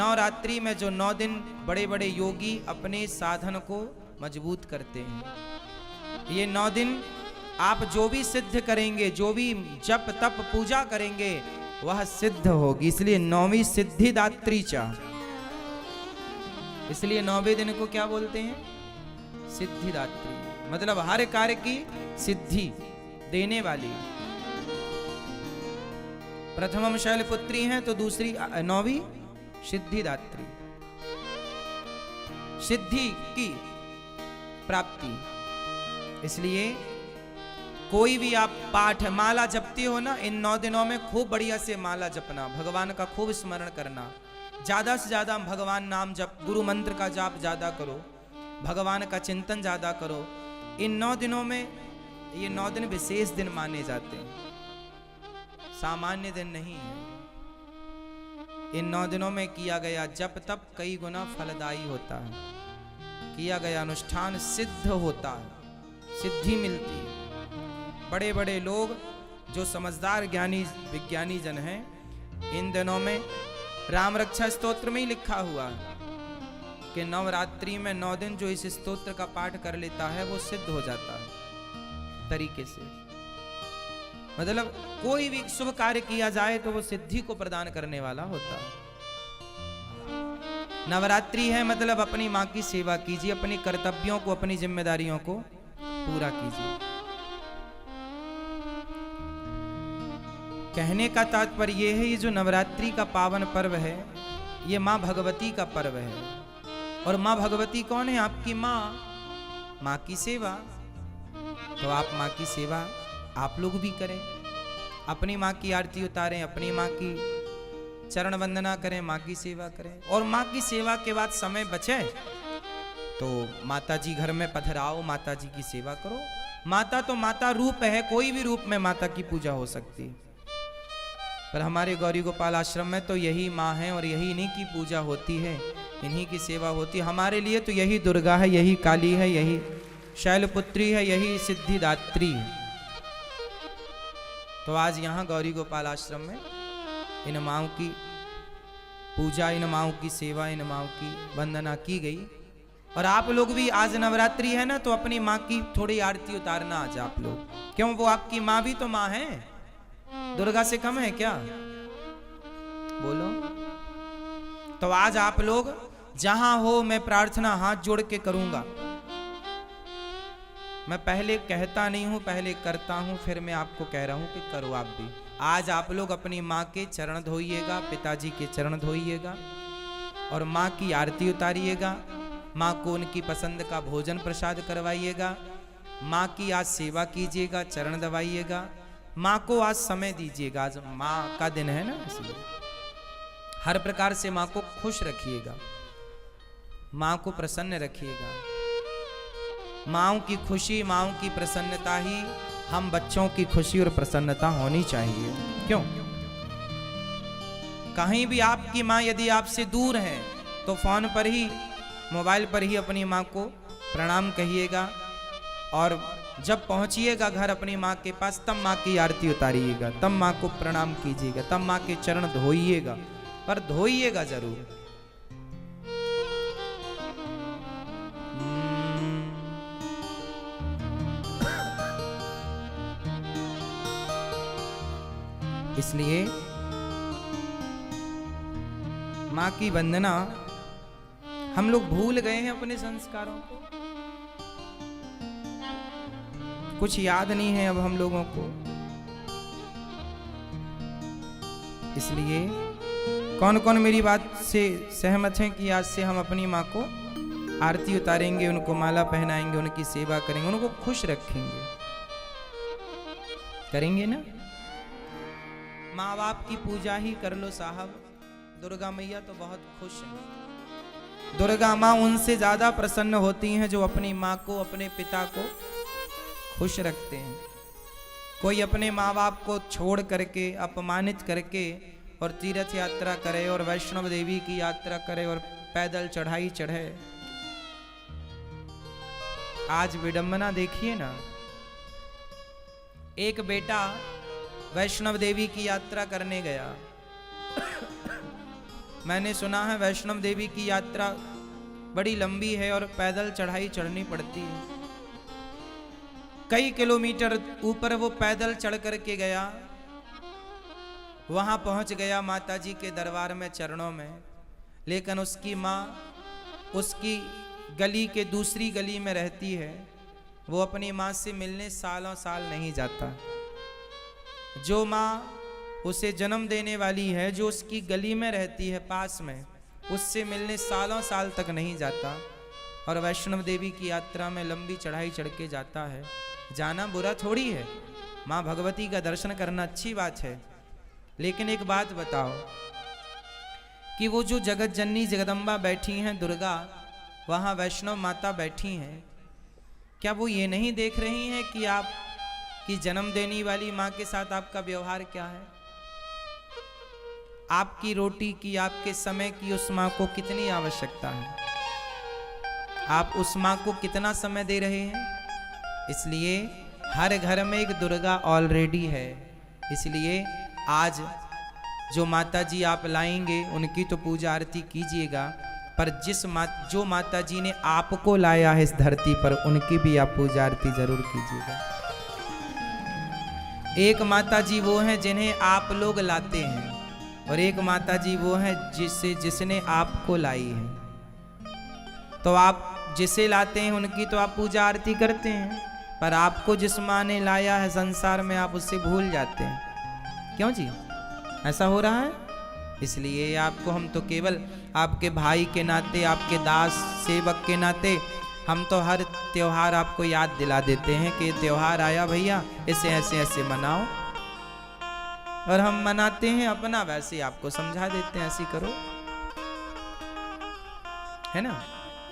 नवरात्रि में जो 9 दिन बड़े बड़े योगी अपने साधन को मजबूत करते हैं। ये 9 दिन आप जो भी सिद्ध करेंगे, जो भी जप तप पूजा करेंगे, वह सिद्ध होगी। इसलिए 9वीं सिद्धिदात्री चा, इसलिए 9वें दिन को क्या बोलते हैं? सिद्धिदात्री, मतलब हर कार्य की सिद्धि देने वाली। प्रथमम शैलपुत्री हैं तो दूसरी 9वीं सिद्धिदात्री, सिद्धि की प्राप्ति। इसलिए कोई भी आप पाठ माला जपते हो ना, इन 9 दिनों में खूब बढ़िया से माला जपना, भगवान का खूब स्मरण करना, ज्यादा से ज्यादा भगवान नाम जप, गुरु मंत्र का जाप ज्यादा करो, भगवान का चिंतन ज्यादा करो। इन 9 दिनों में, ये 9 दिन विशेष दिन माने जाते हैं, सामान्य दिन नहीं है। इन 9 दिनों में किया गया जप तप कई गुना फलदायी होता है, किया गया अनुष्ठान सिद्ध होता है, सिद्धि मिलती है। बड़े बड़े लोग जो समझदार ज्ञानी विज्ञानी जन हैं, इन दिनों में राम रक्षा स्तोत्र में ही लिखा हुआ है कि नवरात्रि में 9 दिन जो इस स्तोत्र का पाठ कर लेता है वो सिद्ध हो जाता है तरीके से। मतलब कोई भी शुभ कार्य किया जाए तो वो सिद्धि को प्रदान करने वाला होता है। नवरात्रि है मतलब अपनी माँ की सेवा कीजिए, अपनी कर्तव्यों को, अपनी जिम्मेदारियों को पूरा कीजिए। कहने का तात्पर्य यह है, ये जो नवरात्रि का पावन पर्व है, ये माँ भगवती का पर्व है। और माँ भगवती कौन है? आपकी माँ, माँ की सेवा। तो आप माँ की सेवा आप लोग भी करें, अपनी माँ की आरती उतारें, अपनी माँ की चरण वंदना करें, माँ की सेवा करें। और माँ की सेवा के बाद समय बचे तो माता जी घर में पधराओ, माता जी की सेवा करो। माता तो माता रूप है, कोई भी रूप में माता की पूजा हो सकती है, पर हमारे गौरी गोपाल आश्रम में तो यही माँ है और यही इन्हीं की पूजा होती है, इन्हीं की सेवा होती है। हमारे लिए तो यही दुर्गा है, यही काली है, यही शैलपुत्री है, यही सिद्धिदात्री है। तो आज यहाँ गौरी गोपाल आश्रम में इन माँओं की पूजा, इन माँओं की सेवा, इन माँओं की वंदना की गई। और आप लोग भी, आज नवरात्रि है ना, तो अपनी माँ की थोड़ी आरती उतारना आज आप लोग। क्यों? वो आपकी माँ भी तो माँ है, दुर्गा से कम है क्या? बोलो। तो आज आप लोग जहां हो, मैं प्रार्थना हाथ जोड़ के करूंगा। मैं पहले कहता नहीं हूं, पहले करता हूं, फिर मैं आपको कह रहा हूं कि करो आप भी। आज आप लोग अपनी माँ के चरण धोइएगा, पिताजी के चरण धोइएगा और माँ की आरती उतारिएगा। माँ को उनकी पसंद का भोजन प्रसाद करवाइएगा, माँ की आज सेवा कीजिएगा, चरण दबाइएगा, माँ को आज समय दीजिएगा। आज माँ का दिन है ना, इसलिए हर प्रकार से माँ को खुश रखिएगा, माँ को प्रसन्न रखिएगा। माँओं की खुशी, माँओं की प्रसन्नता ही हम बच्चों की खुशी और प्रसन्नता होनी चाहिए। क्यों? कहीं भी आपकी माँ यदि आपसे दूर है तो फोन पर ही, मोबाइल पर ही अपनी माँ को प्रणाम कहिएगा, और जब पहुंचिएगा घर अपनी माँ के पास, तब माँ की आरती उतारिएगा, तब माँ को प्रणाम कीजिएगा, तब माँ के चरण धोइएगा, पर धोइएगा जरूर। इसलिए माँ की वंदना, हम लोग भूल गए हैं अपने संस्कारों को, कुछ याद नहीं है अब हम लोगों को। इसलिए कौन कौन मेरी बात से सहमत हैं कि आज से हम अपनी माँ को आरती उतारेंगे, उनको माला पहनाएंगे, उनकी सेवा करेंगे, उनको खुश रखेंगे? करेंगे ना? माँ बाप की पूजा ही कर लो साहब। दुर्गा मैया तो बहुत खुश हैं। दुर्गा माँ उनसे ज्यादा प्रसन्न होती हैं जो अपनी माँ को, अपने पिता को खुश रखते हैं। कोई अपने माँ बाप को छोड़ करके, अपमानित करके और तीर्थ यात्रा करे और वैष्णव देवी की यात्रा करे और पैदल चढ़ाई चढ़े। आज विडंबना देखिए ना, एक बेटा वैष्णव देवी की यात्रा करने गया, मैंने सुना है वैष्णव देवी की यात्रा बड़ी लंबी है और पैदल चढ़ाई चढ़नी पड़ती है। कई किलोमीटर ऊपर वो पैदल चढ़ करके गया, वहां पहुंच गया माता जी के दरबार में चरणों में, लेकिन उसकी माँ उसकी गली के दूसरी गली में रहती है। वो अपनी माँ से मिलने सालों साल नहीं जाता। जो माँ उसे जन्म देने वाली है, जो उसकी गली में रहती है पास में, उससे मिलने सालों साल तक नहीं जाता। और वैष्णव देवी की यात्रा में लंबी चढ़ाई चढ़ के जाता है। जाना बुरा थोड़ी है, माँ भगवती का दर्शन करना अच्छी बात है। लेकिन एक बात बताओ कि वो जो जगत जननी जगदम्बा बैठी हैं दुर्गा, वहाँ वैष्णव माता बैठी हैं, क्या वो ये नहीं देख रही हैं कि आप की जन्म देने वाली माँ के साथ आपका व्यवहार क्या है? आपकी रोटी की, आपके समय की उस माँ को कितनी आवश्यकता है? आप उस माँ को कितना समय दे रहे हैं? इसलिए हर घर में एक दुर्गा ऑलरेडी है। इसलिए आज जो माता जी आप लाएंगे उनकी तो पूजा आरती कीजिएगा, पर जो माता जी ने आपको लाया है इस धरती पर, उनकी भी आप पूजा आरती जरूर कीजिएगा। एक माता जी वो हैं जिन्हें आप लोग लाते हैं, और एक माता जी वो हैं जिसने आपको लाई है। तो आप जिसे लाते हैं उनकी तो आप पूजा आरती करते हैं, पर आपको जिस माँ ने लाया है संसार में, आप उससे भूल जाते हैं। क्यों जी, ऐसा हो रहा है? इसलिए आपको हम तो केवल आपके भाई के नाते, आपके दास सेवक के नाते, हम तो हर त्योहार आपको याद दिला देते हैं कि त्योहार आया भैया, इसे ऐसे ऐसे मनाओ, और हम मनाते हैं अपना, वैसे आपको समझा देते हैं ऐसे करो, है ना।